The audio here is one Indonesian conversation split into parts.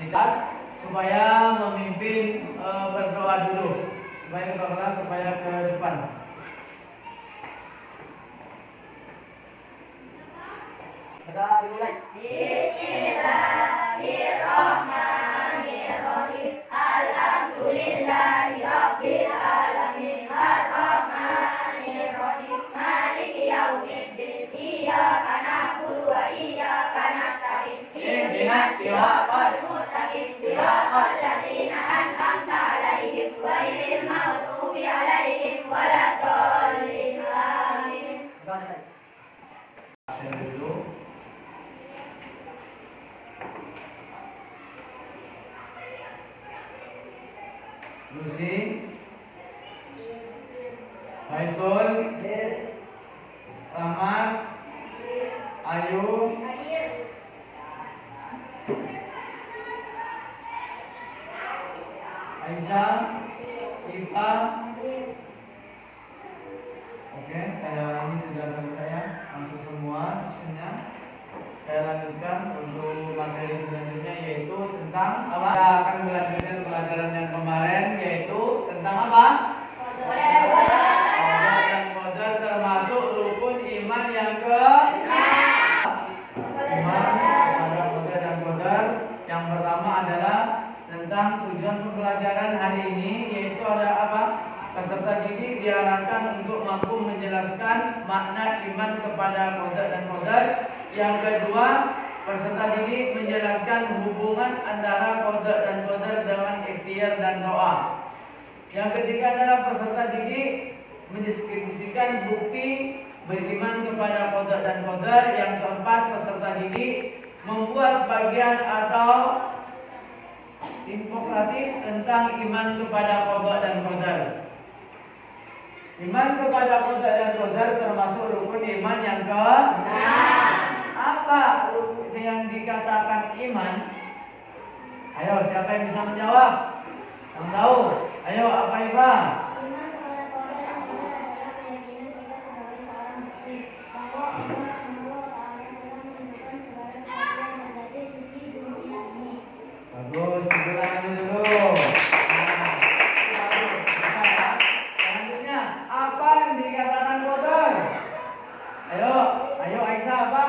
kelas supaya memimpin berdoa dulu supaya ke kelas supaya ke depan. Kita dimulai. Bismillahirrahmanirrahim. Alhamdulillahirabbil alamin. Arrahmanirrahim. Maliki yaumiddin. Iyyaka na'budu wa iyyaka nasta'in. Ihdinas siratal mustaqim. Siratal ladzina an'amta 'alaihim ghairil maghdubi 'alaihim waladdallin. Amin. Lucy, Faisal, Rahmat, Ayu, Aisyah, Iva. Oke, saya ulangi sudah selesai ya, masuk semua semuanya. Saya lanjutkan untuk materi selanjutnya yaitu tentang apa? Kita akan melanjutkan pelajaran yang kemarin yaitu tentang apa? Qadar dan qadar termasuk rukun iman yang iman pada qadar dan qadar. Yang pertama adalah tentang tujuan pembelajaran hari ini yaitu ada apa? Peserta didik diarahkan untuk mampu menjelaskan makna iman kepada qadar dan qadar. Yang kedua, peserta didik menjelaskan hubungan antara qadar dan qadar dengan ikhtiar dan doa. Yang ketiga adalah peserta didik mendeskripsikan bukti beriman kepada qadar dan qadar. Yang keempat, peserta didik membuat bagian atau infografis tentang iman kepada qadar dan qadar. Iman kepada qadar dan qadar termasuk rukun iman yang apa yang dikatakan iman? Ayo, siapa yang bisa menjawab? Yang tahu? Ayo, apa Iva? Iman kepada qadar adalah keyakinan kita sebagai seorang muslim bahwa Allah Subhanahu wa taala telah menentukan segala sesuatu yang terjadi di dunia ini. Bagus, diulangi dulu. Selanjutnya, apa yang dikatakan qadar? Ayo, Aisyah apa?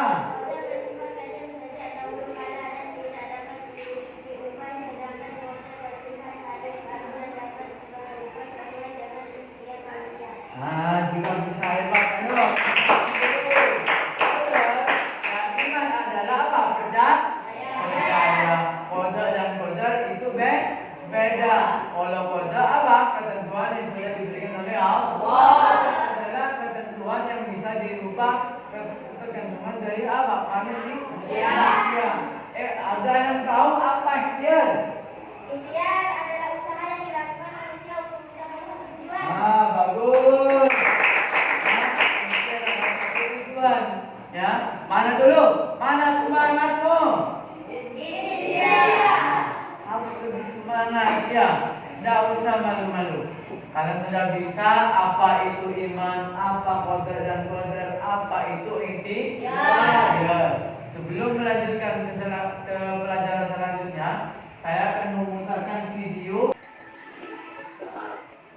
Juga bisa hebat, ayo. Iman adalah apa? Percaya. Qadar dan qadar itu beda. Kalau qadar apa? Ketentuan yang sudah diberikan oleh Allah. Adalah ketentuan yang bisa dirubah tergantungan dari apa? Manusia. Ada yang tahu apa ikhtiar? Ikhtiar adalah usaha yang dilakukan manusia untuk mencapai suatu tujuan. Bagus. Tujuan. Ya, mana dulu? Mana semangatmu? Iya. Harus lebih semangat ya. Tidak usah malu-malu. Kalau sudah bisa, apa itu iman, apa qadar dan qadar, apa itu ikhtiar. Ya. Sebelum melanjutkan ke pelajaran selanjutnya, saya akan memutarkan video.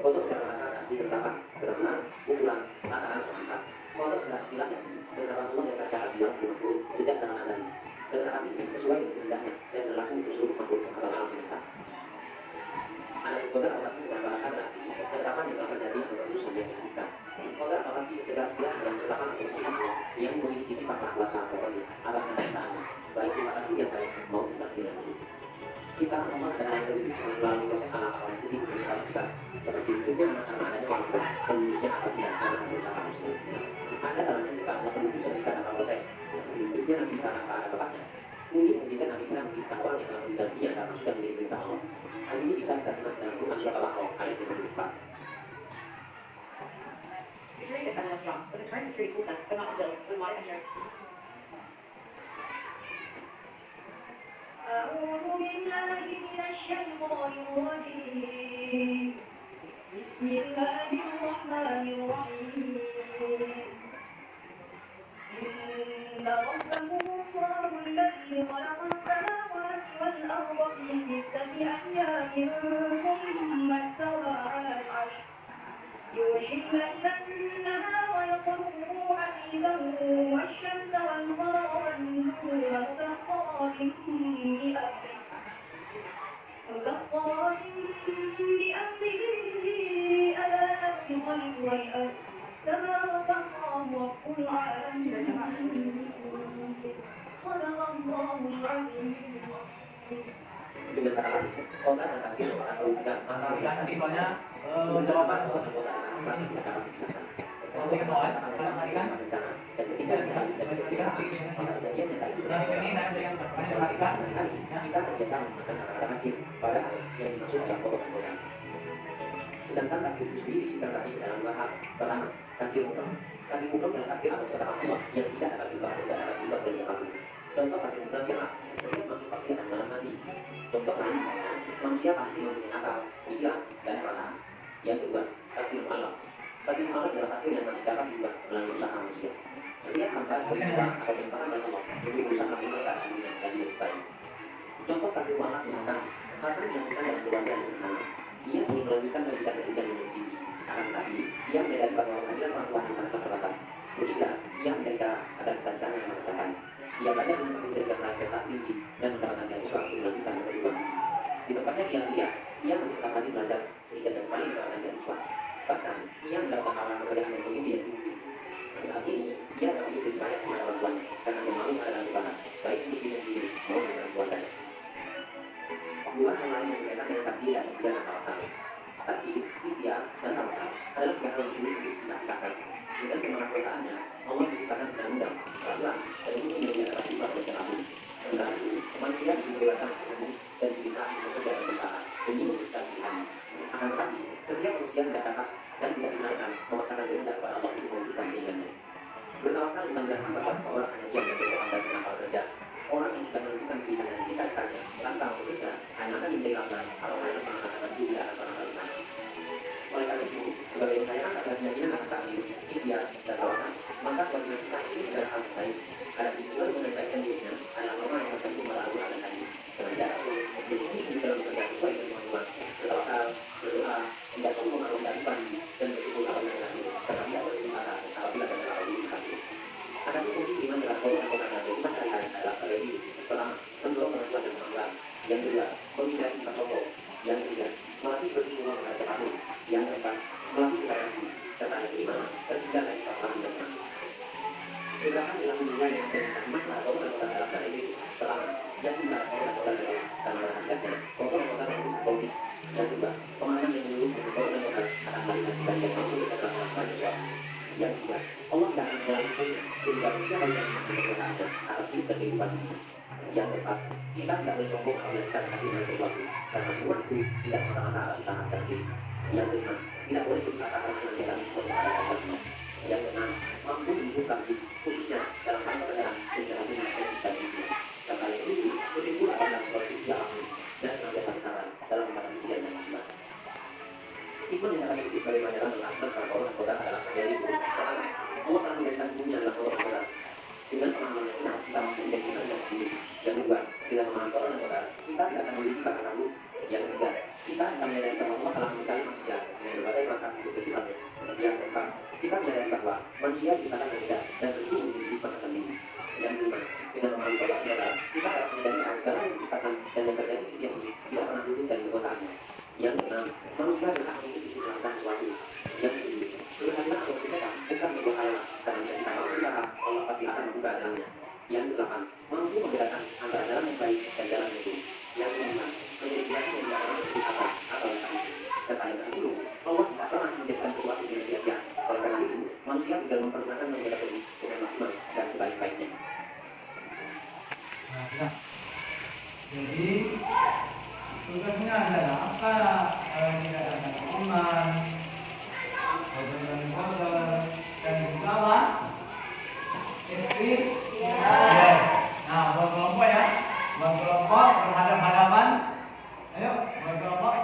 Foto sudah merasakan di terdapat ketentuan ukuran tataran positif. Foto sudah istilahnya terdapat semua yang tercatat di dalam buku sejak zaman azali. Ketetapan ini sesuai dengan kehendaknya dan berlaku untuk seluruh makhluk atau alam semesta. Ada qadar apalagi secara bahasa berarti ketetapan yang telah terjadi atau terus yang kita. Qadar apalagi secara istilah dalam ketetapan atau positif yang memiliki sifat kuasa pokoknya atas kehendaknya baik di mata yang baik maupun takdirnya. Kita semua adalah yang lebih bisa melalui proses alam itu di bersama kita seperti juga karena adanya waktu penelitian apabila karena hasil usaha manusia. Ada dalamnya juga ada penduduk sertifikat dalam proses seperti juga Nabi Isa tanpa ada tepatnya. Wujud mujizat Nabi Isa memberikan orang yang telah meninggal dunia karena sudah menjadi perintah Allah. Hal ini bisa kita simak dalam Quran surat Al-A'raf ayat 54. Security is somewhat strong, but the current security toolset does not build with modern engineering. أعوذ بالله من الشيطان الرجيم. بسم الله الرحمن الرحيم. إن ربكم الله الذي خلق السماوات والأرض في يوشئن النهار ويقرؤه حديثا والشمس والقمر والنجوم مسخرات بأمره ألا له الخلق والأمر تبارك الله رب العالمين صدق الله العظيم. Dengan kata lain, kota dan kaki atau tidak Nah, nanti soalnya jawaban untuk soal tadi kan dan ketika nah, ini saya berikan kesempatan perhatikan kita kerjasama dengan kata kaki pada yang dimaksud dalam pokok kota. Sedangkan kaki itu sendiri terbagi dalam dua hal. Pertama, kaki mutlak. Kaki mutlak adalah kaki atau kata Allah yang tidak ada juga tidak ada juga dari siapapun. Contoh kaki mutlak yang setiap makhluk pasti akan malam mati. Contoh lain misalnya, manusia pasti mempunyai akal, pikiran, dan perasaan. Yang kedua, kaki Allah. Kaki Allah adalah kaki yang masih dapat dibuat melalui usaha manusia. Setiap hamba berdoa atau berdoa oleh Allah untuk berusaha meninggalkan dunia dan hidup baik. Contoh kaki Allah misalkan, Hasan yang bukan dalam keluarga yang sederhana. Ia ingin melanjutkan pendidikan pendidikan yang tinggi. Akan tetapi, ia menyadari bahwa hasil orang tua yang sangat terbatas. Sehingga, ia mencari cara agar cita-citanya yang tercapai. Ia belajar untuk menjadikan meraih prestasi tinggi dan mendapatkan beasiswa untuk melanjutkan perguruan. Di tempatnya ia masih tetap rajin belajar sehingga dan kembali mendapatkan beasiswa. Bahkan, ia mendapatkan tawaran pekerjaan dan posisi yang tinggi. Saat ini, ia dapat hidup banyak kepada orang tuanya karena memang adalah tujuan baik untuk diri sendiri maupun dengan keluarganya. Dua hal lain yang berkaitan dengan takdir dan pilihan antara kami. Takdir, ikhtiar, dan tawakal adalah pihak yang sulit dipisah-pisahkan. Dengan kemanapun Allah menciptakan undang-undang, peraturan, dan hukum yang tidak dapat diubah oleh siapapun. Sementara itu, manusia dibebaskan untuk dan diminta untuk bekerja dan berusaha demi mewujudkan pilihan. Akan tetapi, setiap manusia tidak dapat dan tidak dibenarkan memaksakan kehendak kepada Allah untuk mewujudkan keinginannya. Bertawakal bukan berarti bahwa seseorang hanya diam dan berdoa dan menangkal kerja. Orang yang sudah menentukan pilihan dan cita-citanya tanpa bekerja hanya akan menjadi lambat kalau hanya mengatakan tidak akan pernah terlihat. Oleh karena itu, sebagai usaha agar keyakinan akan takdir, ikhtiar, dan tawakal, maka kewajiban kita ini adalah hal yang baik. Karena tujuan menambahkan dirinya adalah norma yang tertentu melalui alat tadi. Dengan cara berdiskusi dalam bekerja sesuai dengan kemampuan, bertawakal, berdoa, tidak sombong atau tidak lupa dan bersyukur apabila berhasil, tetapi tidak berterima apabila gagal atau berhasil. Ada fungsi iman dalam kota dan rumah sehari-hari adalah sebagai pertama, mendorong kemajuan dan kemajuan. Yang kedua, menghindari sifat sombong. Yang ketiga, melatih bersyukur kepada siapapun. Yang keempat, melatih kesadaran diri. Serta yang kelima, terhindar dari sifat malu dan malu. Beberapa dalam dunia yang terlihat masalah kota dan kota dalam hal ini. Pertama, yang kedua, kota dan kota dalam karena hati-hatinya, kota dan kota tersebut psikologis. Yang kedua, pemahaman yang menyeluruh kota dan kota akan melihat dan yang mampu adalah melakukan sesuatu. Yang kedua, Allah tidak akan melalui sehingga manusia harus mengerjakannya atas hidup dan kehidupan ini. Yang keempat, kita tidak boleh sombong atau menyesal kasih dengan sesuatu karena semua itu tidak semata-mata atas usaha kita sendiri. Yang kelima, tidak boleh putus asa karena mengerjakan sesuatu pada Allah. Yang keenam, mampu menunjukkan khususnya dalam hal pekerjaan sehingga hasilnya kita diri. Serta yang ketujuh, bersyukur atas proses yang dan senantiasa bersabar dalam menghadapi ujian dan musibah. Ikut yang akan diikuti sebagai pelajaran tentang tentang kota dan kota adalah menjadi itu. Pertama, Allah telah menjadikan hukumnya adalah kota dan kota. Dengan pemahaman yang benar, kita mampu menjadikan yang hidup. Yang kedua, dengan pemahaman kota dan kota, kita tidak akan memiliki rasa takut. Yang ketiga, kita bisa menyadari bahwa Allah telah mencari manusia dengan berbagai macam hidup kehidupan. Yang keempat, kita menyadari bahwa manusia diciptakan berbeda dan tentu memiliki pada sendiri. Yang kelima, dengan pemahaman kota dan kota, kita dapat menyadari bahwa segala yang diciptakan dan yang terjadi di dunia ini tidak pernah luput dari kekuasaannya. Yang keenam, manusia berhak untuk melakukan sesuatu. Yang ketujuh, keberhasilan atau kesuksesan bukan sebuah hal karena jika kita mau berusaha, Allah pasti akan membuka jalannya. Yang kedelapan, mampu membedakan antara jalan yang baik dan jalan yang buruk. Yang kelima, menjadi biasa yang tidak pernah berputus asa atau sakit. Serta yang ke-10, Allah tidak pernah menjadikan sesuatu dengan sia-sia. Oleh karena itu, manusia tinggal mempergunakan media tersebut dengan maksimal dan sebaik-baiknya. Nah, sudah. Jadi tugasnya adalah apa? Tidak ada iman, bagaimana kotor dan juga apa? Ikhtiar. Nah, buat kelompok ya, buat kelompok berhadap-hadapan. Ayo, buat kelompok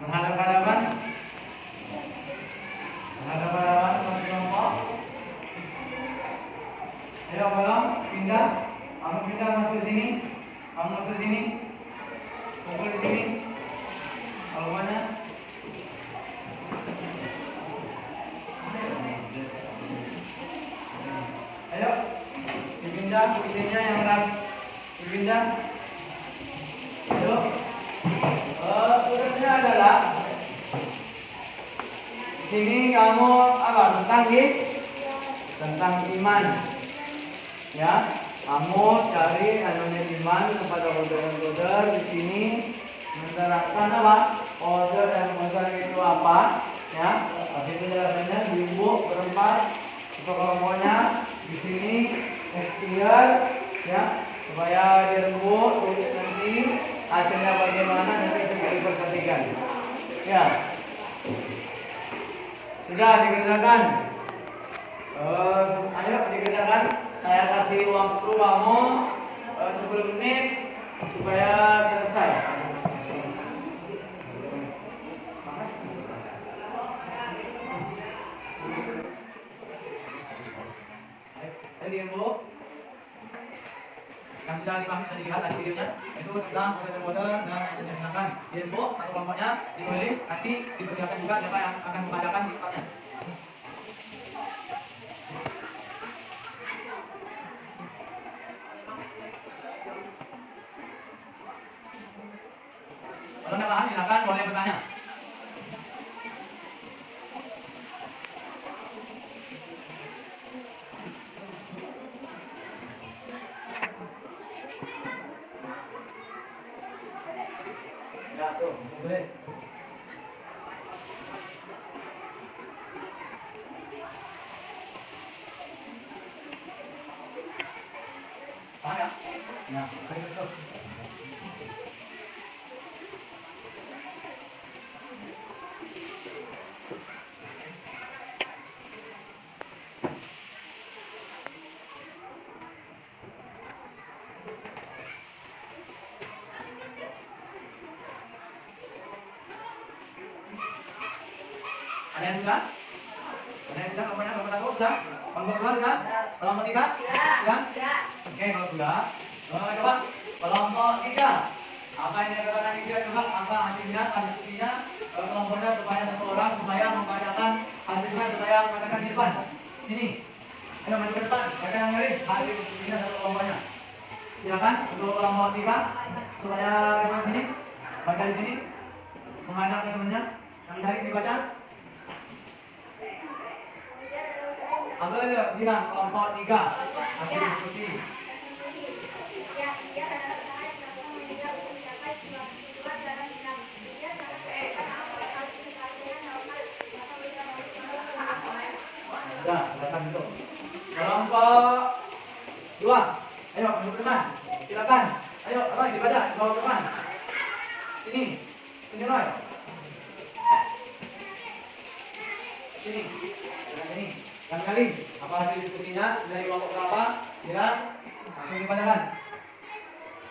berhadap-hadapan. Berhadap-hadapan buat kelompok. Ayo, tolong pindah. Kamu pindah masuk sini. Kamu masuk sini. Kumpul di sini. Kalau mana? dipindah kursinya yang rapi, dipindah. Ayo. Tugasnya adalah di sini kamu apa tentang iman, ya. Kamu cari anunya iman kepada order di sini, menerapkan apa order dan order itu apa, ya. Pasti penjelasannya di buku berempat. Pokoknya di sini ikhtiar, ya, supaya dirembuk tulis nanti hasilnya bagaimana nanti segera diperhatikan, ya. Sudah dikerjakan. Ayo dikerjakan. Saya kasih waktu kamu 10 menit supaya selesai. Tadi Bu, yang sudah dilihat tadi videonya itu tentang order dan silakan info satu kelompoknya ditulis, nanti dipersiapkan juga siapa yang akan membacakan diktatnya. Kalau tidak paham silakan boleh bertanya. Ya tuh, boleh. Paham ya? Ya, saya betul. Ada yang sudah? Ada yang sudah? Kelompoknya kelompok satu sudah? Kelompok dua sudah? Kelompok tiga? Sudah? Oke, kalau sudah, coba kelompok tiga. Apa yang dikatakan tiga coba? Apa hasilnya? Diskusinya kelompoknya supaya satu orang supaya membacakan hasilnya supaya mengatakan di depan. Sini. Ayo maju ke depan. Mereka yang ngeri hasil diskusinya satu kelompoknya. Silakan untuk kelompok tiga supaya di sini baca di sini menghadap temannya yang dari dibaca. Ambil bilang kelompok tiga hasil diskusi. Sudah, silakan dulu. Kelompok dua, ayo masuk ke depan. Silakan. Ayo, Roy dibaca, bawa ke depan. Sini, sini Roy. Sini, sini. Yang kali, apa hasil diskusinya dari kelompok berapa? Jelas? Langsung dibacakan.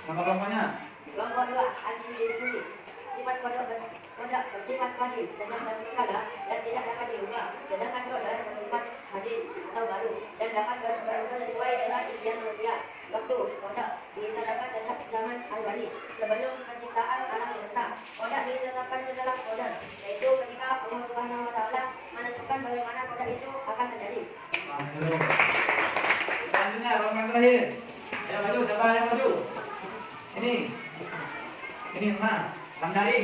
Nama kelompoknya? Kelompok 2, hasil diskusi. Sifat kode bersifat qadim, sedang berskala dan tidak dapat diubah. Sedangkan kode bersifat hadis atau baru dan dapat berubah sesuai dengan impian manusia. Waktu kode ditetapkan sejak zaman al-Wali sebelum penciptaan alam semesta. Kode ditetapkan setelah kode, yaitu ketika Allah Subhanahu wa taala menentukan bagaimana kode itu akan terjadi. Selanjutnya kelompok yang terakhir. Ayo maju, siapa yang maju? Sini. Sini teman. Kami cari.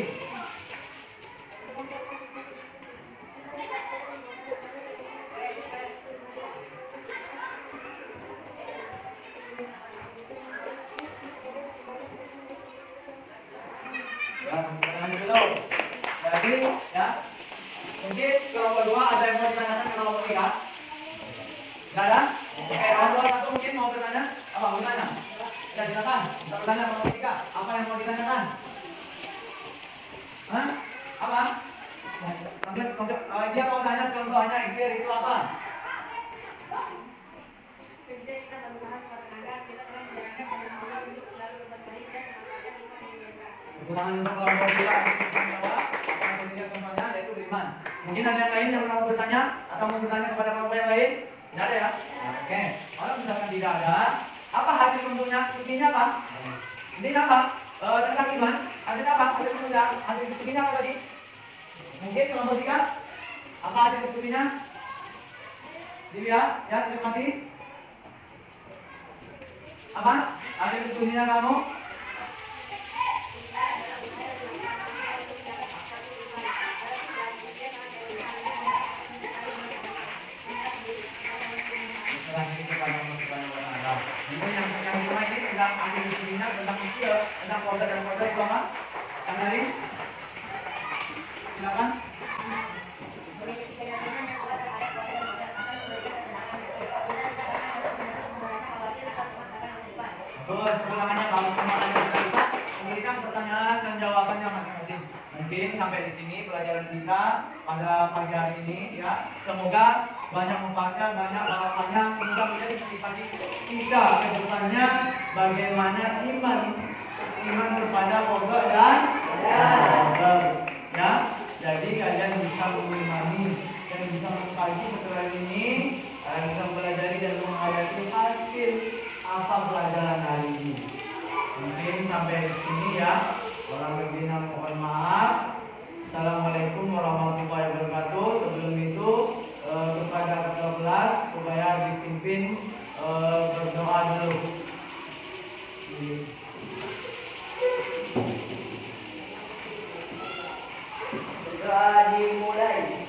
Ya, lanjut dulu. Jadi, ya. Mungkin kelompok 2 ada yang mau ditanyakan ke kelompok 3? Tidak ada? Oke, kelompok 1 mungkin mau bertanya? Apa mau bertanya? Ya, silakan. Bisa bertanya kelompok 3. Apa yang mau ditanyakan? Hah? Apa? Dia mau tanya contohnya ikhtiar itu apa? Kita berusaha sekuat tenaga, kita telah menjalankan pada Allah untuk selalu berbuat baik dan mengamalkan iman yang nyata. Kekurangan untuk kelompok 2 apa yang dilihat contohnya yaitu beriman. Mungkin ada yang lain yang mau bertanya atau mau bertanya kepada kelompok yang lain? Tidak ada ya? Oke. Kalau misalkan tidak ada, apa hasil bentuknya? Intinya apa? Intinya apa? Tentang iman. Hasil apa? Hasil bentuknya? Hasil diskusinya apa tadi? Mungkin kelompok 3 apa hasil diskusinya? Dilihat, ya, dicermati. Apa? Hasil studinya kamu? Serahkan kepada Allah Subhanahu wa taala. Ini yang cuma ini tentang hasil studinya tentang istilah, tentang kode dan kode apa? Yang lain? Silakan. Terus kepulangannya kalau semua ada sudah bisa memberikan pertanyaan dan jawabannya masing-masing. Mungkin sampai di sini pelajaran kita pada pagi hari ini ya. Semoga banyak manfaatnya, banyak harapannya, semoga menjadi motivasi kita ke depannya bagaimana iman kepada pokok dan qadar. Ya. Jadi kalian bisa mengimani dan bisa mengkaji setelah ini, kalian bisa mempelajari dan menghayati hasil apa pelajaran hari ini. Mungkin sampai di sini ya. Orang berbina mohon maaf. Assalamualaikum warahmatullahi wabarakatuh. Sebelum itu kepada ketua kelas supaya dipimpin berdoa dulu. Berdoa dimulai.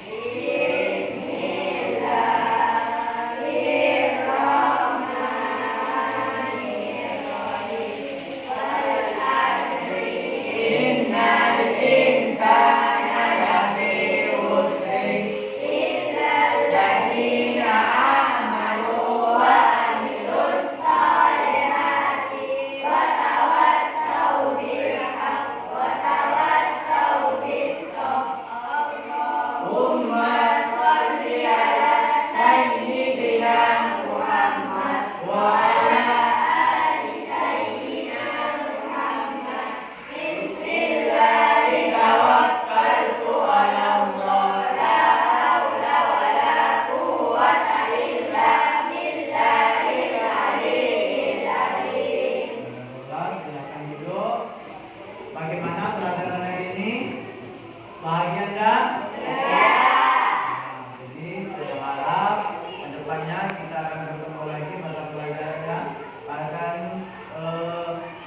Bagaimana pelajaran hari ini? Bahagia enggak? Ya. Jadi saya harap kedepannya kita akan bertemu lagi pada pelajarannya akan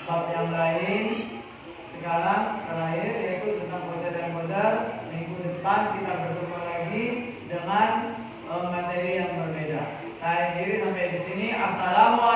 bab yang lain. Sekarang terakhir yaitu tentang qada dan qadar. Minggu depan kita bertemu lagi dengan materi yang berbeda. Saya akhiri sampai di sini. Assalamualaikum.